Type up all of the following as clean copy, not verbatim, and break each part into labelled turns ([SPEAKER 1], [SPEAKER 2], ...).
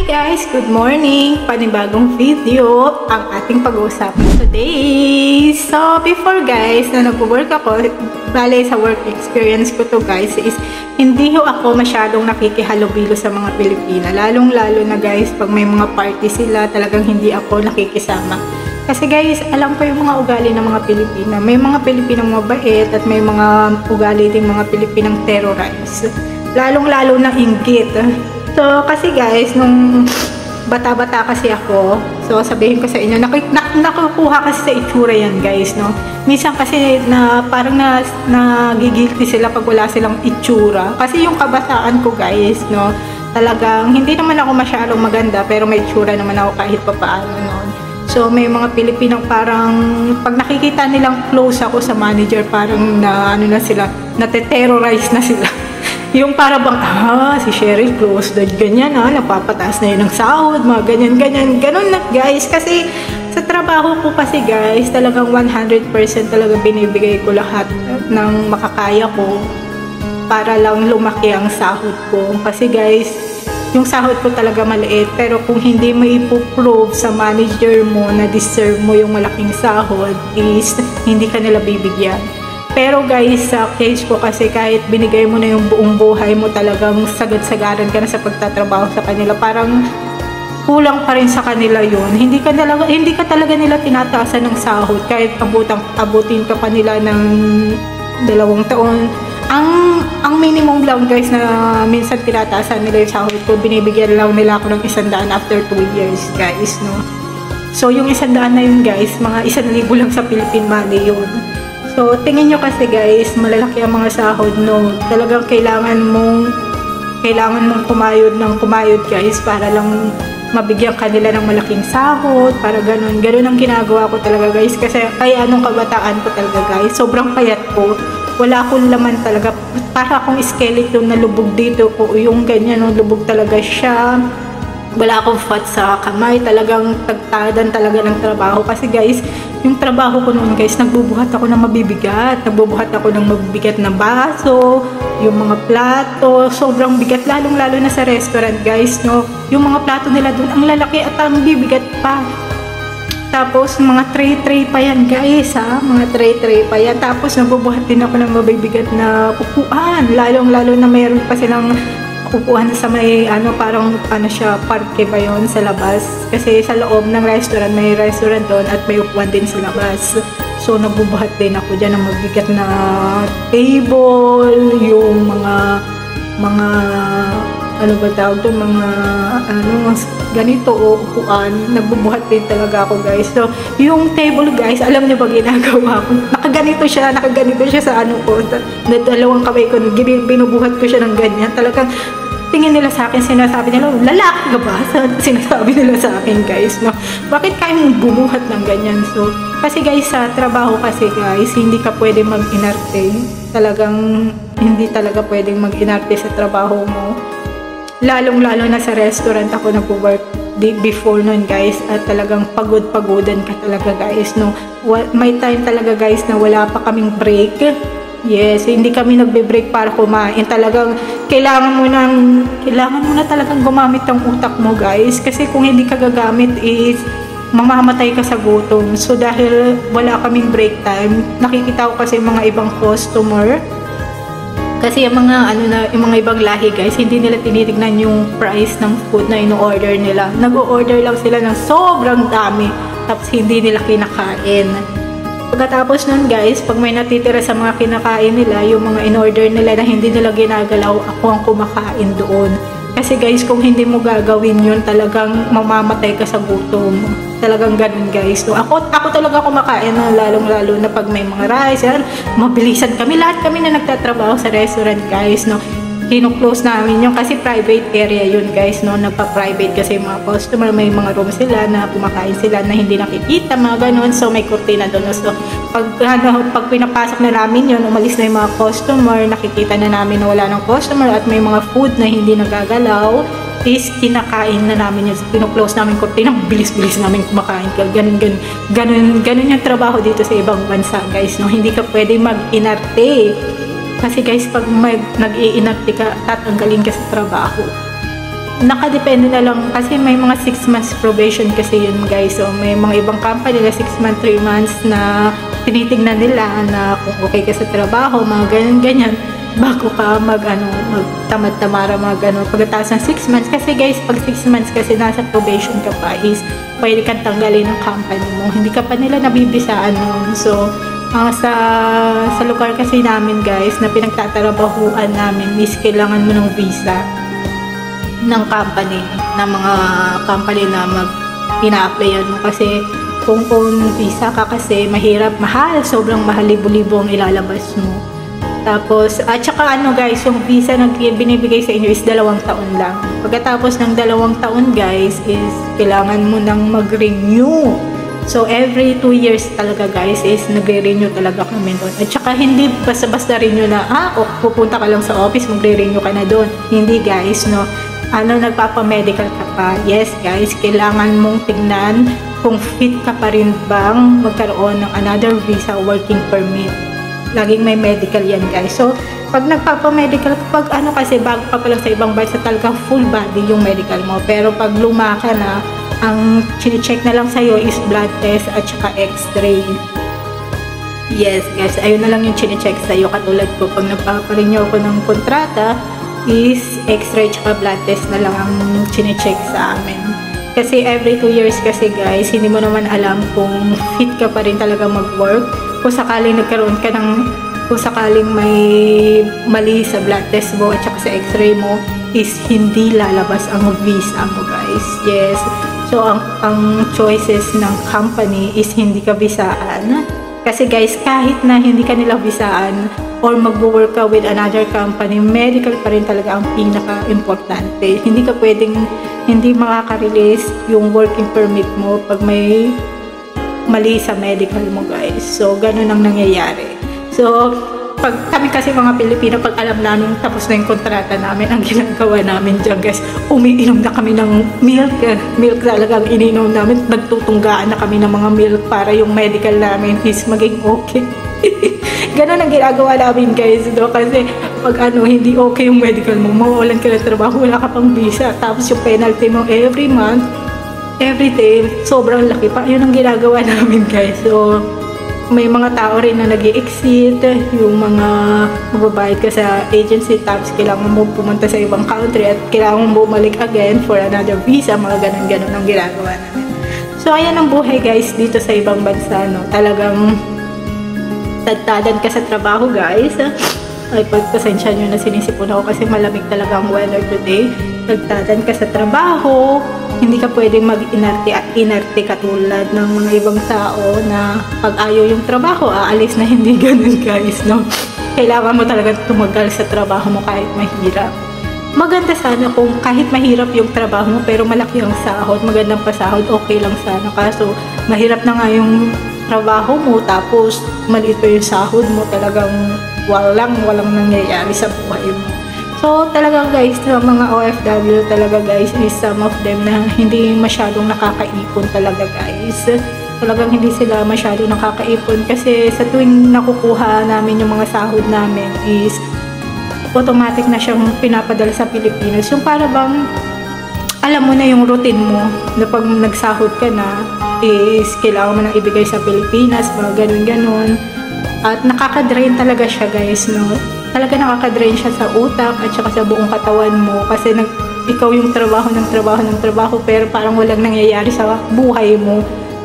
[SPEAKER 1] guys! Good morning! Panibagong video ang ating pag-uusapan today. So, before guys, na nag-work ako, bale sa work experience ko to guys, is hindi ako masyadong nakikihalubilo sa mga Pilipina. Lalong-lalo na guys, pag may mga party sila, talagang hindi ako nakikisama. Kasi guys, alam ko yung mga ugali ng mga Pilipina. May mga Pilipinang mabait at may mga ugali ding mga Pilipinang terrorize. Lalong-lalo na inggit. So, kasi guys, nung bata-bata kasi ako, so sabihin ko sa inyo, nakukuha kasi sa itsura yan guys, no? Minsan kasi na parang nagigilty sila pag wala silang itsura. Kasi yung kabataan ko guys, no? Talagang, hindi naman ako masyadong maganda, pero may itsura naman ako kahit papaano, no? So, may mga Pilipinang parang, pag nakikita nilang close ako sa manager, parang na, ano na sila, nate-terrorize na sila. Yung para bang, si Cheryl close doon, ganyan napapataas na yun ng sahod, mga ganyan, ganun na guys. Kasi sa trabaho ko kasi guys, talagang 100% talaga binibigay ko lahat ng makakaya ko para lang lumaki ang sahod ko. Kasi guys, yung sahod ko talaga maliit, pero kung hindi mo ipo-prove sa manager mo na deserve mo yung malaking sahod, is hindi ka nila bibigyan. Pero guys, sa case ko kasi kahit binigay mo na yung buong buhay mo, talagang sagad-sagaran ka na sa pagtatrabaho sa kanila, parang kulang pa rin sa kanila yun. Hindi ka talaga nila tinataasan ng sahod kahit abutin ka pa nila ng 2 taon. Ang minimum lang guys na minsan tinataasan nila yung sahod ko, binibigyan lang nila ako ng 100 after 2 years guys, no? So yung 100 na yun guys, mga 1,000 lang sa Philippine money yun. So, tingin nyo kasi guys, malalaki ang mga sahod, no? Talagang kailangan mong kumayod guys, para lang mabigyan kanila ng malaking sahod, para ganun ang ginagawa ko talaga guys. Kasi kaya anong kabataan ko talaga guys, sobrang payat ko, wala akong laman talaga, para akong skeleton na lubog dito ko, yung ganyan, no? Lubog talaga siya. Wala akong fat sa kamay, talagang tagtadan talaga ng trabaho. Kasi guys, yung trabaho ko noon guys, nagbubuhat ako ng mabibigat, na baso, yung mga plato, sobrang bigat, lalong-lalo na sa restaurant guys, no? Yung mga plato nila doon, ang lalaki at ang bibigat pa. Tapos, mga tray-tray pa yan guys, mga tray-tray pa yan. Tapos, nagbubuhat din ako ng mabibigat na upuan, lalong-lalo na mayroon pa silang upuan sa may parang siya, parke ba yun sa labas, kasi sa loob ng restaurant may restaurant doon at may upuan din sa labas. So nagbubuhat din ako dyan ng mabigat na table, yung mga ano ba tawag doon, mga ganito upuan, nagbubuhat din talaga ako guys. So yung table guys, alam niyo ba ginagawa ko, nakaganito siya sa ko, na 2 kamay ko, binubuhat ko siya ng ganyan. Talagang tingin nila sa akin, sinasabi nila, lalaki ka ba? Sinasabi nila sa akin guys, no? Bakit kaya mong bumuhat ng ganyan? So, kasi guys, sa trabaho kasi guys, hindi ka pwede mag-inarte. Talagang, hindi talaga pwedeng mag-inarte sa trabaho mo. Lalong-lalo na sa restaurant ako nag-work before nun guys, at talagang pagod-pagodan ka talaga guys, no? May time talaga guys na wala pa kaming break. Yes, hindi kami nagbe-break para kumain. Talagang kailangan mo na talagang gumamit ng utak mo guys, kasi kung hindi ka gagamit is mamamatay ka sa gutom. So dahil wala kaming break time, nakikita ko kasi mga ibang customer, kasi yung mga ibang lahi guys, hindi nila tinitignan yung price ng food na ino-order nila. Nag-o-order lang sila ng sobrang dami, tapos hindi nila kinakain. Pagkatapos nun guys, pag may natitira sa mga kinakain nila, yung mga in-order nila na hindi nila ginagalaw, ako ang kumakain doon. Kasi guys, kung hindi mo gagawin yun, talagang mamamatay ka sa gutom. Talagang ganun guys. So, ako talaga kumakain, lalong-lalo na pag may mga rice, mabilisan kami. Lahat kami na nagtatrabaho sa restaurant guys, no? Kino-close namin yung, kasi private area yun guys, no? Nagpa-private kasi yung mga customer, may mga room sila na kumakain sila na hindi nakikita, mga ganun. So may kurtina doon. So pag pinapasok na namin yun, umalis na yung mga customer, nakikita na namin na wala ng customer at may mga food na hindi nagagalaw, is kinakain na namin yun. Kino-close namin kurtina, bilis-bilis namin kumakain. Ganun yung trabaho dito sa ibang bansa guys, no? Hindi ka pwede mag-inarte. Kasi guys, pag nag-iinarte ka, tatanggalin ka sa trabaho. nakadepende na lang kasi may mga 6 months probation kasi yun guys. So may mga ibang company na 6 months, 3 months na tinitignan nila na kung okay ka sa trabaho, mga ganyan-ganyan bago ka magtamad-tamara pagkatapos ng 6 months. Kasi guys, pag 6 months kasi nasa probation ka pa is pwede kang tanggalin ng company mo. Hindi ka pa nila nabibisaan nun. So sa lugar kasi namin guys na pinagtatrabahuan namin is kailangan mo ng visa ng company, ng mga company na ina-applyan mo kasi kung visa ka kasi mahirap, mahal, sobrang mahal, libo-libo ang ilalabas mo. Tapos, at saka guys, yung visa na binibigay sa inyo is 2 taon lang. Pagkatapos ng 2 taon guys is kailangan mo nang mag-renew. So, every 2 years talaga guys is nagre-renew talaga kami doon. At saka hindi basta-basta renew na, pupunta ka lang sa office, magre-renew ka na doon. Hindi guys, no. Nagpapa-medical ka pa. Yes guys, kailangan mong tignan kung fit ka pa rin bang magkaroon ng another visa working permit. Laging may medical yan guys. So, pag nagpapa-medical, pag kasi bago ka pa lang sa ibang bansa, talagang full body yung medical mo. Pero pag luma ka na, ang chine-check na lang sa'yo is blood test at saka x-ray. Yes guys, ayun na lang yung chine-check sa'yo. Katulad ko, pag nagpaparenew ako ng kontrata, is x-ray tsaka blood test na lang ang chine-check sa amin. Kasi every 2 years kasi guys, hindi mo naman alam kung fit ka pa rin talaga mag-work. Kung sakaling kung sakaling may mali sa blood test mo at saka sa x-ray mo, is hindi lalabas ang visa mo guys. Yes. So, ang choices ng company is hindi ka bisaan. Kasi guys, kahit na hindi ka nila bisaan, or mag-work ka with another company, medical pa rin talaga ang pinaka-importante. Hindi ka pwedeng, hindi makaka-release yung working permit mo pag may mali sa medical mo guys. So, ganun ang nangyayari. So, pag kami kasi mga Pilipino, pag alam namin tapos na yung kontrata namin, ang ginagawa namin dyan guys, umiinom na kami ng milk. Milk talaga ang ininom namin. Nagtutunggaan na kami ng mga milk para yung medical namin is maging okay. Ganon ang ginagawa namin guys, no? Kasi pag hindi okay yung medical mo, mawawalan ka ng trabaho, wala ka pang visa, tapos yung penalty mo every month, every day, sobrang laki pa. Yun ang ginagawa namin guys. So, may mga tao rin na nag-i-exit, yung mga magbabayad ka sa agency, tapos kailangan mo pumunta sa ibang country at kailangan mo bumalik again for another visa, mga ganon-ganon ang ginagawa namin. So, ayan ang buhay guys dito sa ibang bansa, no? Talagang tadtadan ka sa trabaho guys. Ay, pagpasensya nyo na sinisipon ako kasi malamig talaga ang weather today. Tadtadan ka sa trabaho, hindi ka pwedeng mag-inarte katulad ng mga ibang tao na pag ayaw yung trabaho, aalis na. Hindi ganun guys, no? Kailangan mo talaga tumagal sa trabaho mo kahit mahirap. Maganda sana kung kahit mahirap yung trabaho mo pero malaki ang sahod, magandang pasahod, okay lang sana. Kaso mahirap na nga yung trabaho mo tapos maliit pa yung sahod mo, talagang walang nangyayari sa buhay mo. So talaga guys, sa mga OFW talaga guys is some of them na hindi masyadong nakakaipon talaga guys. Talagang hindi sila masyadong nakakaipon kasi sa tuwing nakukuha namin yung mga sahod namin is automatic na siyang pinapadala sa Pilipinas. Yung para bang alam mo na yung routine mo na pag nagsahod ka na is kailangan mo nang ibigay sa Pilipinas, mga ganun-ganun. At nakaka-drain talaga siya guys, no? Talaga nakaka-drain siya sa utak at saka sa buong katawan mo kasi ikaw yung trabaho ng trabaho pero parang walang nangyayari sa buhay mo.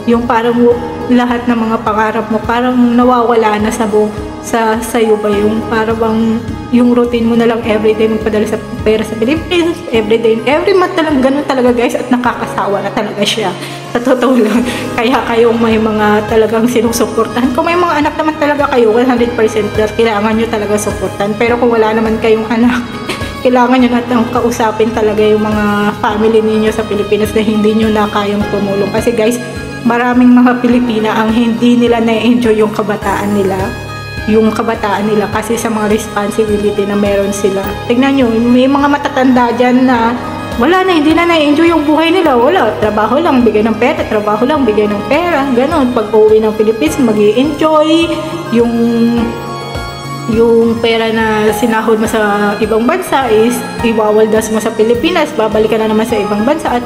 [SPEAKER 1] Yung parang lahat ng mga pangarap mo parang nawawala na sa'yo ba yung parang bang yung routine mo na lang everyday magpadala sa pera sa Pilipinas, everyday, every month na lang, ganun talaga guys, at nakakasawa na talaga siya. Sa totoo lang, kaya kayong may mga talagang sinusuportahan. Kung may mga anak naman talaga kayo, 100% kailangan nyo talaga suportahan. Pero kung wala naman kayong anak, kailangan nyo natang kausapin talaga yung mga family ninyo sa Pilipinas na hindi nyo na kayang tumulong. Kasi guys, maraming mga Pilipina ang hindi nila na-enjoy yung kabataan nila kasi sa mga responsibility na meron sila. Tignan nyo, may mga matatanda dyan na wala na, hindi na na-enjoy yung buhay nila. Wala, trabaho lang, bigay ng pera, trabaho lang, bigay ng pera, ganon. Pag uwi ng Pilipinas, mag-i-enjoy yung yung pera na sinahod mo sa ibang bansa is iwawaldas mo sa Pilipinas, babalik ka na naman sa ibang bansa at